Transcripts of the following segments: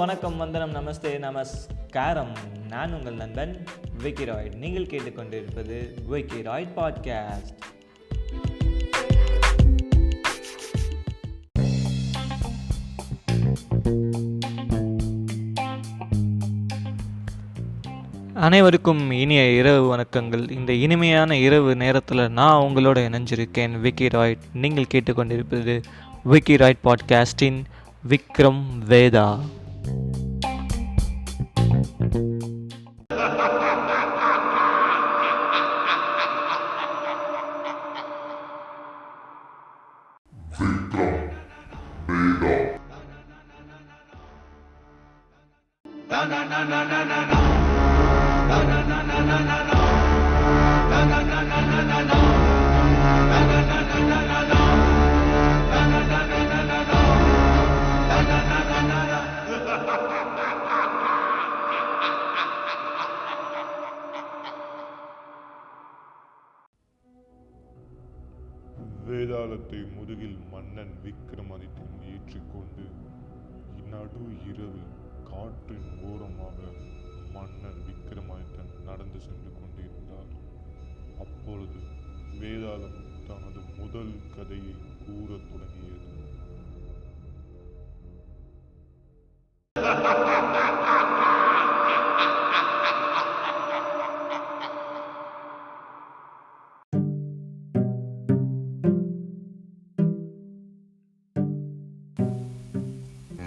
வணக்கம், வந்தனம், நமஸ்தே, நமஸ்காரம். நான் உங்கள் நண்பன் விக்கி ராய்ட். நீங்கள் கேட்டுக்கொண்டிருப்பது விக்கி ராய்ட் பாட்காஸ்ட். அனைவருக்கும் இனிய இரவு வணக்கங்கள். இந்த இனிமையான இரவு நேரத்தில் நான் உங்களோட இணைஞ்சிருக்கேன் விக்கி ராய்ட். நீங்கள் கேட்டுக்கொண்டிருப்பது விக்கி ராய்ட் பாட்காஸ்டின் விக்ரம் வேதா. வேதாளத்தை முதுகில் மன்னன் விக்ரமாதித்யன் ஏற்றிக்கொண்டு நடு இரவில் காற்றின் ஓரமாக மன்னன் விக்ரமாதித்யன் நடந்து சென்று கொண்டிருந்தார். அப்பொழுது வேதாளம் தனது முதல் கதையை கூறத் தொடங்கியது.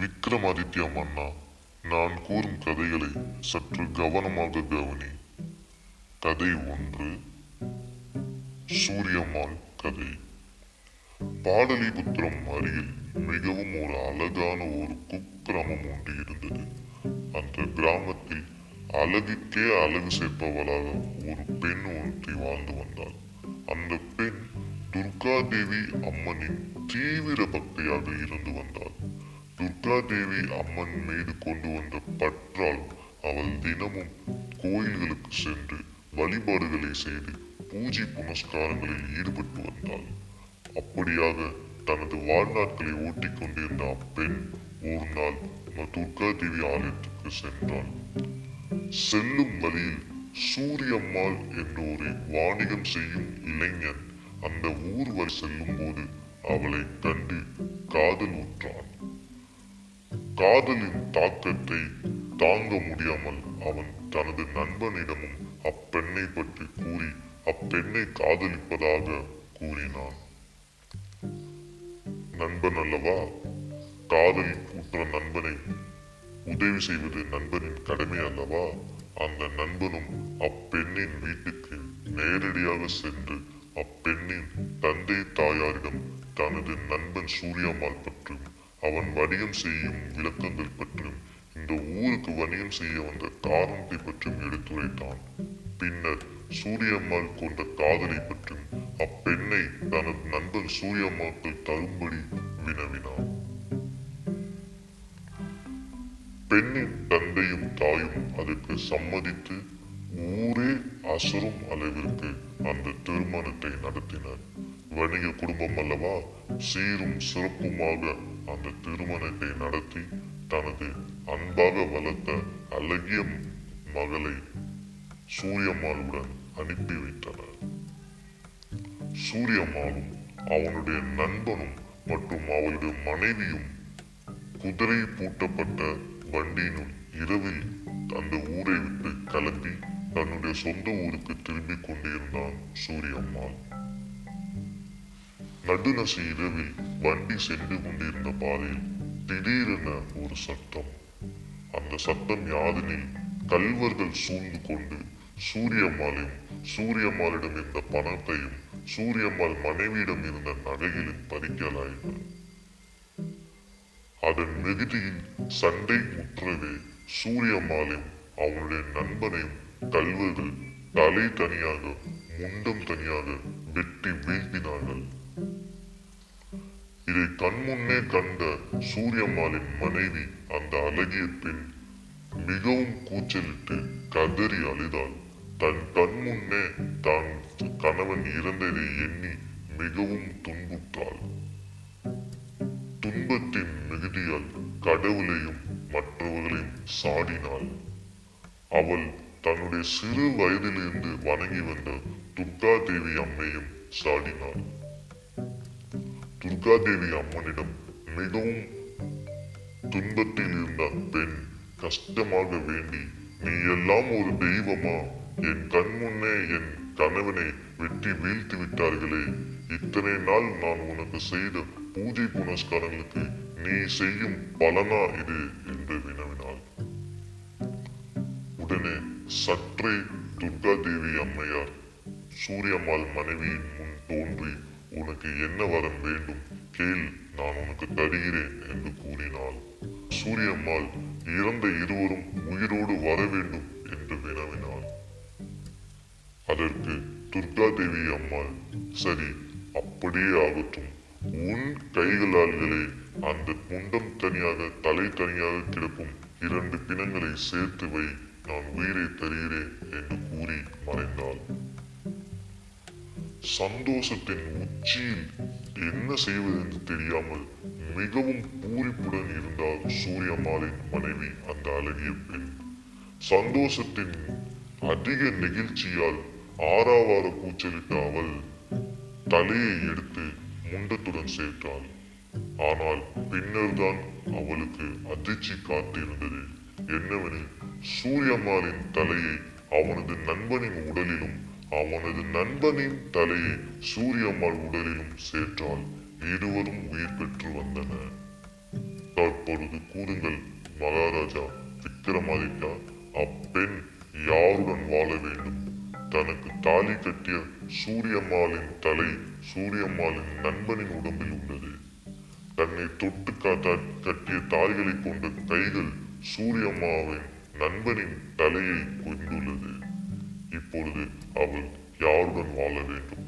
விக்ரமாதித்யா மன்னா, நான் கூறும் கதைகளை சற்று கவனமாக கவனி. கதை 1, சூரியம்மாள் கதை. பாடலிபுத்திரம் அருகில் மிகவும் ஒரு அழகான ஒரு குக்கிராமம் ஒன்று இருந்தது. அந்த கிராமத்தில் அழகுக்கே அழகு சேர்ப்பவளாக ஒரு பெண் ஒருத்தி வாழ்ந்து வந்தாள். அந்த பெண் துர்காதேவி அம்மனின் தீவிர பக்தியாக இருந்து வந்தாள். துர்காதேவி அம்மன் மீது கொண்டு வந்த பற்றால் அவள் தினமும் கோயில்களுக்கு சென்று வழிபாடுகளை செய்து பூஜை புனஸ்காரங்களில் ஈடுபட்டு வந்தாள். அப்படியாக தனது வாழ்நாட்களை ஓட்டிக் கொண்டிருந்த அப்பெண் ஒரு நாள் துர்காதேவி ஆலயத்துக்கு சென்றாள். செல்லும் வழியில் சூரியம்மாள் என்ற ஒரு வாணிகம் செய்யும் இளைஞன் அந்த ஊர் வரை செல்லும் போது அவளை கண்டு காதல் உற்றான். காதலின் தாக்கத்தை தாங்க முடியாமல் அவன் தனது நண்பனிடமும் அப்பெண்ணை பற்றி கூறி அப்பெண்ணை காதலிப்பதாக கூறினான். நண்பன் அல்லவா, காதல் உற்ற நண்பனை உதவி செய்வது நண்பனின் கடமை அல்லவா? அந்த நண்பனும் அப்பெண்ணின் வீட்டுக்கு நேரடியாக சென்று அப்பெண்ணின் தந்தை தாயாரிடம் தனது நண்பன் சூரியம்மாள் பற்றும் அவன் வணிகம் செய்யும் விளக்கங்கள் பற்றியும் இந்த ஊருக்கு வணிகம் செய்ய வந்த காரணத்தை பற்றியும் எடுத்துரைத்தான். பின்னர் சூரியம்மாள் கொண்ட காதலை பற்றியும் அப்பெண்ணை தனது நண்பன் சூரியம்மாவுக்கு தரும்படி வினவினான். பெண்ணின் தந்தையும் தாயும் அதற்கு சம்மதித்து ஊரே அசரும் அளவிற்கு அந்த திருமணத்தை நடத்தினர். வணிக குடும்பம் அல்லவா, சீரும் சிறப்புமாக அந்த திருமணத்தை நடத்தி தனது அன்பாக வளர்த்த அழகிய மகளை சூரியம்மாளுடன் அனுப்பி வைத்தனர். சூரியம்மாளும் அவனுடைய நண்பனும் மற்றும் அவளுடைய மனைவியும் குதிரை பூட்டப்பட்ட வண்டியினுள் இரவில் அந்த ஊரை விட்டு கிளம்பி தன்னுடைய சொந்த ஊருக்கு திரும்பிக் கொண்டிருந்தான் சூரியம்மாள். நடுநசி இரவில் வண்டி சென்று கொண்டிருந்த பாதையில் திடீரென ஒரு சத்தம். அந்த சத்தம் யாதெனில் கல்வர்கள் சூழ்ந்து கொண்டு சூரியம்மாளையும் சூரியம்மாளிடம் இருந்த பணத்தையும் சூரியம்மாள் மனைவியிடம் இருந்த நகைகளையும் பறிக்கலாயினர். அதன் மிகுதியில் சண்டை முற்றவே சூரியம்மாளையும் அவனுடைய நண்பனையும் கல்வர்கள் தலை தனியாக முண்டம் தனியாக வெட்டி வீழ்த்தினார்கள். இதை கண்முன்னே கண்ட சூரியம்மாளின் மனைவி அந்த அழகிய பெண் மிகவும் கூச்சலிட்டு கதறி அழுதாள். தன் கண்முன்னே தான் கணவன் இறந்ததை எண்ணி மிகவும் துன்புற்றாள். துன்பத்தின் மிகுதியால் கடவுளையும் மற்றவர்களையும் சாடினாள். அவள் தன்னுடைய சிறு வயதிலிருந்து வணங்கி வந்த துர்காதேவி அம்மையும் சாடினாள். துர்காதேவி அம்மனிடம் மிகவும் துன்பத்தில் இருந்த பெண் கஷ்டமாக வேண்டி, நீ எல்லாம் ஒரு தெய்வமா? என் கண் முன்னே என் கணவனை வெட்டி வீழ்த்தி விட்டார்களே, இத்தனை நாள் நான் உனக்கு செய்த பூஜை புனஸ்காரங்களுக்கு நீ செய்யும் பலனா இது என்று வினவினாள். உடனே சற்றே துர்காதேவி அம்மையார் சூரியம்மாள் மனைவியின் முன் தோன்றி, உனக்கு என்ன வரம் வேண்டும் கேள், நான் உனக்கு தருகிறேன் என்று கூறினாள். சூரியம்மாள் இறந்த இருவரும் உயிரோடு வர வேண்டும் என்று வினவினாள். அதற்கு துர்காதேவி அம்மாள், சரி அப்படியே ஆகட்டும், உன் கைகளால்களே அந்த முண்டம் தனியாக தலை தனியாக கிடக்கும் 2 பிணங்களை சேர்த்து வை, நான் உயிரை தருகிறேன் என்று கூறி மறைந்தாள். சந்தோஷத்தின் உச்சியில் என்ன செய்வதென்று தெரியாமல் மிகவும் பூரிப்புடன் இருந்தால் சூரியம்மாளின் மனைவி அந்த அழகிய பெண். சந்தோஷத்தின் அதிக நெகிழ்ச்சியால் ஆறாவார கூச்சலிட்ட அவள் தலையை எடுத்து முண்டத்துடன் சேர்த்தாள். ஆனால் பின்னர்தான் அவளுக்கு அதிர்ச்சி காத்திருந்தது. என்னவெனில், சூரியம்மாளின் தலையை அவனது நண்பனின் உடலிலும் அவனது நண்பனின் தலையை சூரியம்மாள் உடலிலும் சேர்த்தால் இருவரும் உயிர் பெற்று வந்தனர். தற்பொழுது கூறுங்கள் மகாராஜா விக்ரமாதித்யா, அப்பெண் யாருடன் வாழ வேண்டும்? தனக்கு தாலி கட்டிய சூரியம்மாளின் தலை சூரியம்மாளின் நண்பனின் உடம்பில் உள்ளது. தன்னை தொட்டு கட்டிய தாலிகளை கொண்ட கைகள் சூரியம்மாவின் நண்பனின் தலையை கொண்டுள்ளது. இப்பொழுது அவள் யாருடன் வாழ வேண்டும்?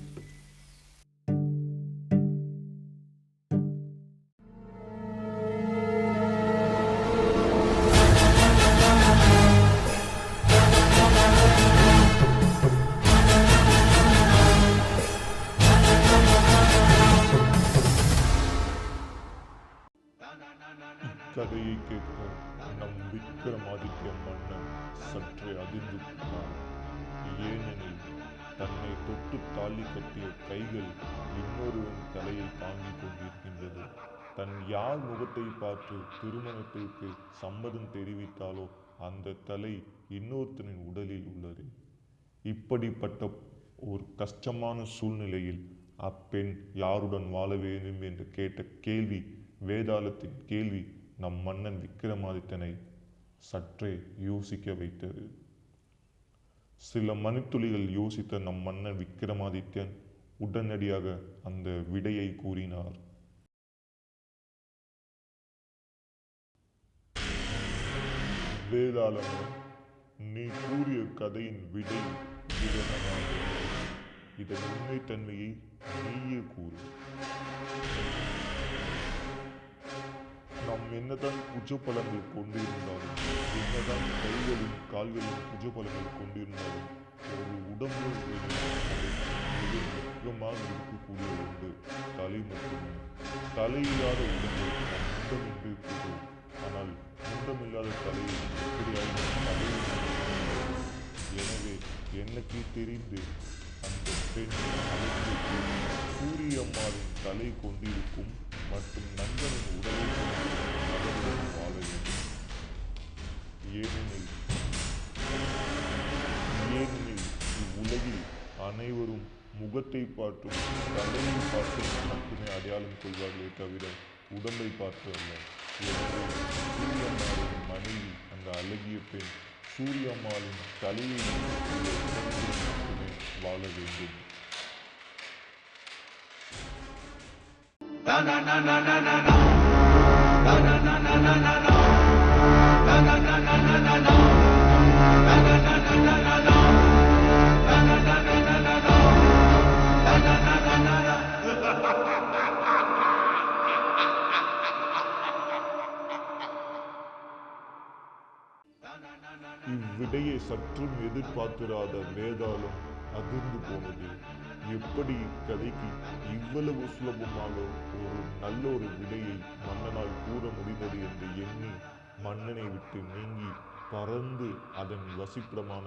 இக்கதையை கேட்க நம் விக்ரமாதித்ய மன்னன் சற்றே அதிர்ந்து போனான். ஏனெனில் தன்னை தொட்டு தாலி கட்டிய கைகள் இன்னொருவன் தலையை தாங்கிக் கொண்டிருக்கின்றது. தன் யார் முகத்தை பார்த்து திருமணத்திற்கு சம்மதம் தெரிவித்தாலோ அந்த தலை இன்னொருத்தனின் உடலில் உள்ளது. இப்படிப்பட்ட ஒரு கஷ்டமான சூழ்நிலையில் அப்பெண் யாருடன் வாழ வேண்டும் என்று கேட்ட கேள்வி, வேதாளத்தின் கேள்வி நம் மன்னன் விக்ரமாதித்தனை சற்றே யோசிக்க வைத்தது. சில மணித்துளிகள் யோசித்த நம் மன்னன் விக்ரமாதித்யன் உடனடியாக அந்த விடையை கூறினார். வேதாளமே, நீ கூறிய கதையின் விடை விதனமாக. இதன் உண்மைத்தன்மையை நீயே கூறு. நாம் என்னதான் புஜபலங்கள் கொண்டிருந்தாலும், என்னதான் கைகளின் கால்களின் புஜபலங்கள் கொண்டிருந்தாலும், ஒரு உடம்பு மிக முக்கியமாக இருக்கக்கூடிய ஒன்று தலை மட்டுமே. தலையில்லாத உடம்பு முண்டம் என்று இருக்கிறோம். ஆனால் முண்டமில்லாத தலையை எப்படியாவது எனவே எனக்கு தெரிந்து அந்த பெண் சூரியம்மாவின் தலை கொண்டிருக்கும் மற்றும் நண்பனின் உடலை நபருடன் வாழ வேண்டும். ஏனெனில் இவ்வுலகில் அனைவரும் முகத்தை பார்த்தும் தலையை பார்த்தும் மட்டுமே அடையாளம் கொள்வார்களே தவிர உடம்பை பார்த்து அல்ல. எனவே சூரியம்மாளின் மனைவி அந்த அழகிய பெண் சூரியம்மாளின் தலையை மட்டுமே வாழ வேண்டும். இவ்விடையை சற்றும் எதிர்பார்த்திராத வேதாளம் அதிர்ந்து போனது. எப்படி இக்கதைக்கு இவ்வளவு சுலபமாக ஒரு நல்ல ஒரு விடையை மன்னனால் கூற முடிந்தது என்று எண்ணி மன்னனை விட்டு நீங்கி பறந்து அதன் வசிப்பிடமான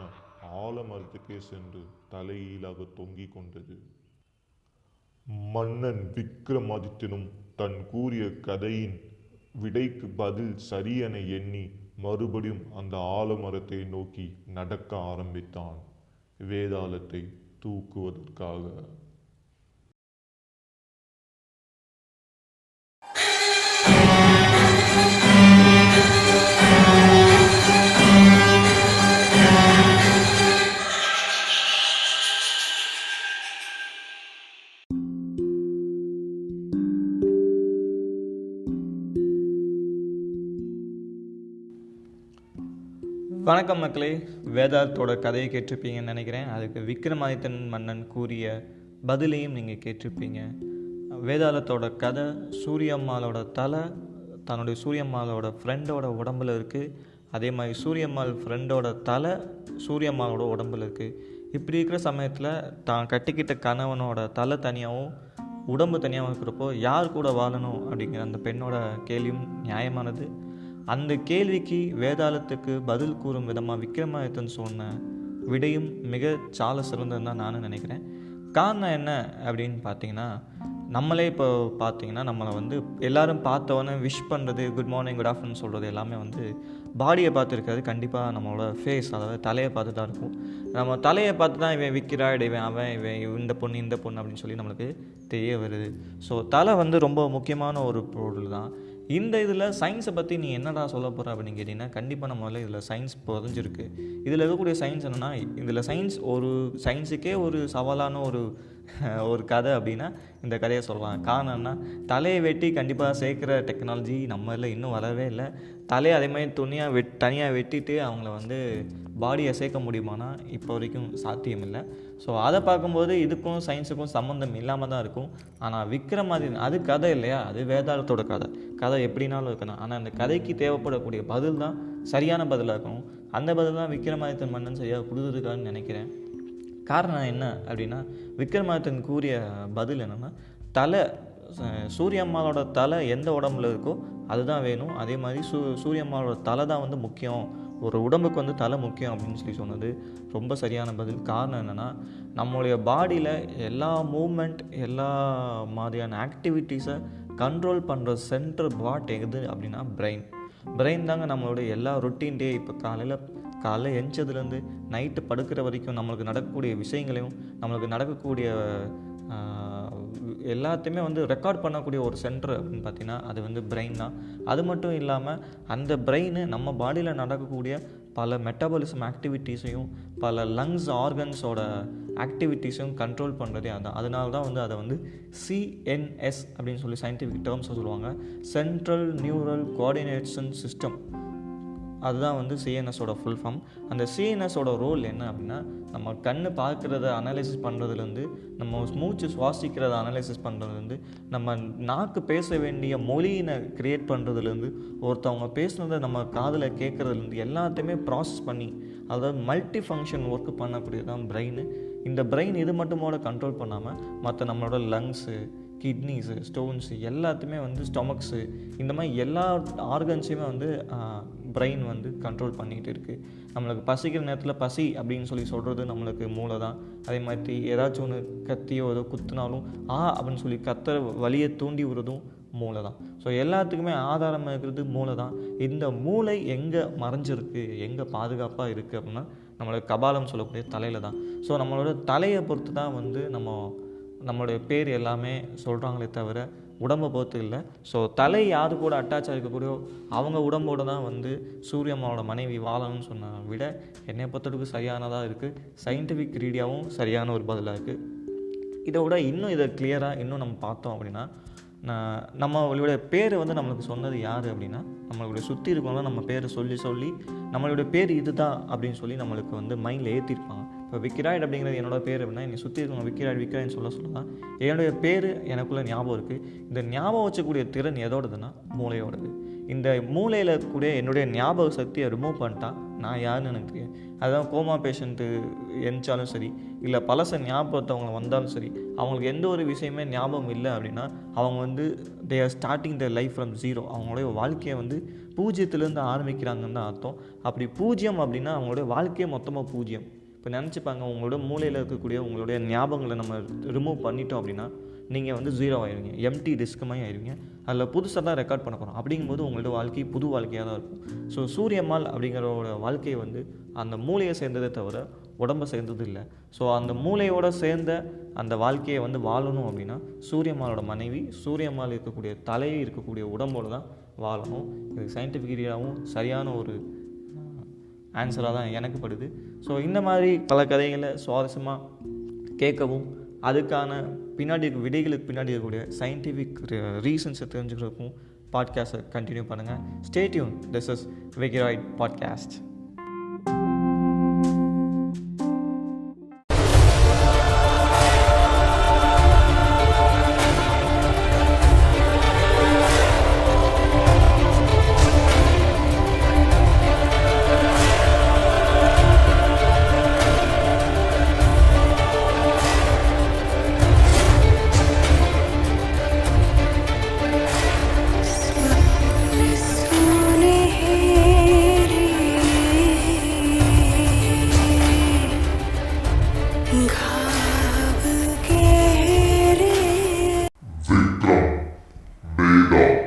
ஆலமரத்துக்கே சென்று தலையீழாக தொங்கிக் கொண்டது. மன்னன் விக்ரமாதித்தனும் தன் கூறிய கதையின் விடைக்கு பதில் சரியென எண்ணி மறுபடியும் அந்த ஆலமரத்தை நோக்கி நடக்க ஆரம்பித்தான், வேதாளத்தை தூக்குவதற்காக. வணக்கம் மக்களே, வேதாளத்தோட கதையை கேட்டிருப்பீங்கன்னு நினைக்கிறேன். அதுக்கு விக்ரமாதித்தன் மன்னன் கூறிய பதிலையும் நீங்கள் கேட்டிருப்பீங்க. வேதாளத்தோட கதை சூரியம்மாளோட தலை தன்னுடைய சூரியம்மாளோட ஃப்ரெண்டோட உடம்புல இருக்குது. அதே மாதிரி சூரியம்மாள் ஃப்ரெண்டோட தலை சூரியம்மாளோட உடம்புல இருக்குது. இப்படி இருக்கிற சமயத்தில் தான் கட்டிக்கிட்ட கணவனோட தலை தனியாகவும் உடம்பு தனியாகவும் இருக்கிறப்போ யார் கூட வாழணும் அப்படிங்கிற அந்த பெண்ணோட கேள்வியும் நியாயமானது. அந்த கேள்விக்கு வேதாளத்துக்கு பதில் கூறும் விதமாக விக்ரமாதித்தன் சொன்ன விடையும் மிக சால சிறந்ததுன்னு தான் நானும் நினைக்கிறேன். காரணம் என்ன அப்படின்னு பார்த்தீங்கன்னா, நம்மளே இப்போ பார்த்தீங்கன்னா நம்மளை வந்து எல்லோரும் பார்த்தவொன்னே விஷ் பண்ணுறது, குட் மார்னிங் குட் ஆஃப்டர்நூன் சொல்கிறது எல்லாமே வந்து பாடியை பார்த்துருக்காது, கண்டிப்பாக நம்மளோட ஃபேஸ், அதாவது தலையை பார்த்து தான் இருக்கும். நம்ம தலையை பார்த்து தான் இவன் விக்கிறாய்டு, இவன் அவன், இவன் இந்த பொண்ணு அப்படின்னு சொல்லி நம்மளுக்கு தெரிய வருது. ஸோ தலை வந்து ரொம்ப முக்கியமான ஒரு பொருள் தான். இந்த இதில் சயின்ஸை பற்றி நீ என்னடா சொல்ல போகிற அப்படின்னு கேட்டிங்கன்னா, கண்டிப்பாக நம்மளால் இதில் சயின்ஸ் புரிஞ்சிருக்கு. இதில் இருக்கக்கூடிய சயின்ஸ் என்னென்னா, இதில் சயின்ஸுக்கே ஒரு சவாலான ஒரு கதை அப்படின்னா இந்த கதையை சொல்லலாம். காரணம் என்ன, தலையை வெட்டி கண்டிப்பாக சேர்க்குற டெக்னாலஜி நம்மளில் இன்னும் வரவே இல்லை. தலையை அதே மாதிரி தனியாக வெட்டிட்டு அவங்கள வந்து பாடியை சேர்க்க முடியுமானா இப்போ வரைக்கும் சாத்தியம் இல்லை. ஸோ அதை பார்க்கும்போது இதுக்கும் சயின்ஸுக்கும் சம்மந்தம் இல்லாமல் தான் இருக்கும். ஆனால் விக்ரமாதித்தன் அது கதை இல்லையா, அது வேதாளத்தோட கதை எப்படினாலும் இருக்கணும். ஆனால் அந்த கதைக்கு தேவைப்படக்கூடிய பதில் தான் சரியான பதிலாக இருக்கணும். அந்த பதில் தான் விக்ரமாதித்தன் மன்னன் சரியாக கொடுத்துருக்கான்னு நினைக்கிறேன். காரணம் என்ன அப்படின்னா, விக்ரமாதித்தன் கூறிய பதில் என்னென்னா, தலை சூரியம்மாளோட தலை எந்த உடம்புல இருக்கோ அதுதான் வேணும். அதே மாதிரி சூரியம்மாளோட தலை தான் வந்து முக்கியம், ஒரு உடம்புக்கு வந்து தலை முக்கியம் அப்படின்னு சொல்லி சொன்னது ரொம்ப சரியான பதில். காரணம் என்னென்னா, நம்மளுடைய பாடியில் எல்லா மூமெண்ட், எல்லா மாதிரியான ஆக்டிவிட்டீஸை கண்ட்ரோல் பண்ணுற சென்ட்ரல் பார்ட் எது அப்படின்னா பிரெயின் தாங்க. நம்மளுடைய எல்லா ரொட்டீன் டே, இப்போ காலையில் எஞ்சதுலேருந்து நைட்டு படுக்கிற வரைக்கும் நம்மளுக்கு நடக்கக்கூடிய விஷயங்களையும் நம்மளுக்கு நடக்கக்கூடிய எல்லாத்தையுமே வந்து ரெக்கார்ட் பண்ணக்கூடிய ஒரு சென்டர் அப்படின்னு பார்த்தீங்கன்னா அது வந்து பிரெயின் தான். அது மட்டும் இல்லாமல் அந்த பிரெயின் நம்ம பாடியில் நடக்கக்கூடிய பல மெட்டபாலிசம் ஆக்டிவிட்டீஸையும் பல லங்ஸ் ஆர்கன்ஸோட ஆக்டிவிட்டீஸையும் கண்ட்ரோல் பண்ணுறதே அதுதான். அதனால தான் வந்து அதை வந்து CNS அப்படின்னு சொல்லி சயின்டிஃபிக் டேர்ம்ஸை சொல்லுவாங்க, சென்ட்ரல் நியூரல் கோஆர்டினேஷன் சிஸ்டம். அதுதான் வந்து CNSோட ஃபுல் ஃபார்ம். அந்த CNSோட ரோல் என்ன அப்படின்னா, நம்ம கண்ணு பார்க்குறத அனலைசிஸ் பண்ணுறதுலேருந்து, நம்ம மூச்சு சுவாசிக்கிறத அனலைசிஸ் பண்ணுறதுலேருந்து, நம்ம நாக்கு பேச வேண்டிய மொழியினை க்ரியேட் பண்ணுறதுலேருந்து, ஒருத்தவங்க பேசுனதை நம்ம காதில் கேட்குறதுலேருந்து எல்லாத்தையுமே ப்ராசஸ் பண்ணி, அதாவது மல்டி ஃபங்க்ஷன் ஒர்க்கு பண்ணக்கூடியதான் பிரெயின். இந்த பிரெயின் இது மட்டுமோட கண்ட்ரோல் பண்ணாமல் மற்ற நம்மளோட லங்ஸு, கிட்னிஸு, ஸ்டோன்ஸு எல்லாத்தையுமே வந்து ஸ்டொமக்ஸு, இந்த மாதிரி எல்லா ஆர்கன்ஸையுமே வந்து பிரெயின் வந்து கண்ட்ரோல் பண்ணிகிட்டு இருக்குது. நம்மளுக்கு பசிக்கிற நேரத்தில் பசி அப்படின்னு சொல்லி சொல்கிறது நம்மளுக்கு மூளை தான். அதே மாதிரி ஏதாச்சும் ஒன்று கத்தியோ ஏதோ குத்துனாலும் அப்படின்னு சொல்லி கத்துற வலியை தூண்டி விடுறதும் மூளை தான். ஸோ எல்லாத்துக்குமே ஆதாரமாக இருக்கிறது மூளை தான். இந்த மூளை எங்கே மறைஞ்சிருக்கு, எங்கே பாதுகாப்பாக இருக்குது அப்படின்னா நம்மளோட கபாலம் சொல்லக்கூடிய தலையில் தான். ஸோ நம்மளோட தலையை பொறுத்து தான் வந்து நம்மளுடைய பேர் எல்லாமே சொல்கிறாங்களே தவிர உடம்பை பொறுத்து இல்லை. ஸோ தலை யாரு கூட அட்டாச்சாக இருக்கக்கூடியோ அவங்க உடம்போடு தான் வந்து சூரியம்மாவோட மனைவி வாழணும்னு சொன்ன விட என்னை பொறுத்தளவுக்கு சரியானதாக இருக்குது. சயின்டிஃபிக் ரீதியாகவும் சரியான ஒரு பதிலாக இருக்குது. இதை விட இதை கிளியராக இன்னும் நம்ம பார்த்தோம் அப்படின்னா, நம்மளுடைய பேர் வந்து நம்மளுக்கு சொன்னது யார் அப்படின்னா, நம்மளுடைய சுற்றி இருக்கவங்க நம்ம பேரை சொல்லி நம்மளுடைய பேர் இது தான் அப்படின்னு சொல்லி நம்மளுக்கு வந்து மைண்டில் ஏற்றிருப்பாங்க. இப்போ விக்ராய்டு அப்படிங்கிறது என்னோட பேர் அப்படின்னா, என்னை சுற்றி இருக்கவங்க விக்ராய்டுன்னு சொல்லலாம். என்னுடைய பேர் எனக்குள்ளே ஞாபகம் இருக்குது. இந்த ஞாபகம் வச்சக்கூடிய திறன் எதோடதுன்னா மூளையோடது. இந்த மூளையில் கூட என்னுடைய ஞாபக சக்தியை ரிமூவ் பண்ணிட்டா நான் யாருன்னு எனக்கு தெரியும். அதுதான் கோமா பேஷண்ட்டு எந்திச்சாலும் சரி, இல்லை பழச ஞாபகத்தவங்க வந்தாலும் சரி, அவங்களுக்கு எந்த ஒரு விஷயமே ஞாபகம் இல்லை அப்படின்னா அவங்க வந்து they are starting the life from zero. அவங்களுடைய வாழ்க்கையை வந்து பூஜ்ஜியத்துலேருந்து ஆரம்பிக்கிறாங்கன்னு தான் அர்த்தம். அப்படி பூஜ்ஜியம் அப்படின்னா அவங்களுடைய வாழ்க்கையே மொத்தமாக பூஜ்ஜியம். இப்போ நினச்சிப்பாங்க, உங்களோட மூளையில் இருக்கக்கூடிய உங்களுடைய ஞாபகங்களை நம்ம ரிமூவ் பண்ணிட்டோம் அப்படின்னா நீங்கள் வந்து ஜீரோ ஆயிடுவீங்க, எம்டி டிஸ்கமாகி ஆயிடுவீங்க. அதில் புதுசாக தான் ரெக்கார்ட் பண்ண போகிறோம். அப்படிங்கும்போது உங்களோட வாழ்க்கை புது வாழ்க்கையாக தான் இருக்கும். ஸோ சூரியம்மாள் அப்படிங்கிறோட வாழ்க்கையை வந்து அந்த மூளையை சேர்ந்ததே தவிர உடம்பை சேர்ந்தது இல்லை. ஸோ அந்த மூளையோட சேர்ந்த அந்த வாழ்க்கையை வந்து வாழணும் அப்படின்னா சூரியம்மாளோட மனைவி சூரியம்மாள் இருக்கக்கூடிய தலையை இருக்கக்கூடிய உடம்போடு தான் வாழணும். இது சயின்டிஃபிக் ரீதியாகவும் சரியான ஒரு ஆன்சராக தான் எனக்கு படுது. ஸோ இந்த மாதிரி பல கதைகளை சுவாரஸ்யமாக கேட்கவும் அதுக்கான பின்னாடி விடைகளுக்கு பின்னாடி இருக்கக்கூடிய சயின்டிஃபிக் ரீசன்ஸை தெரிஞ்சுக்கிறதுக்கும் பாட்காஸ்ட்டை கண்டினியூ பண்ணுங்கள். Stay tune. This is Vicky ராய்ட் பாட்காஸ்ட்.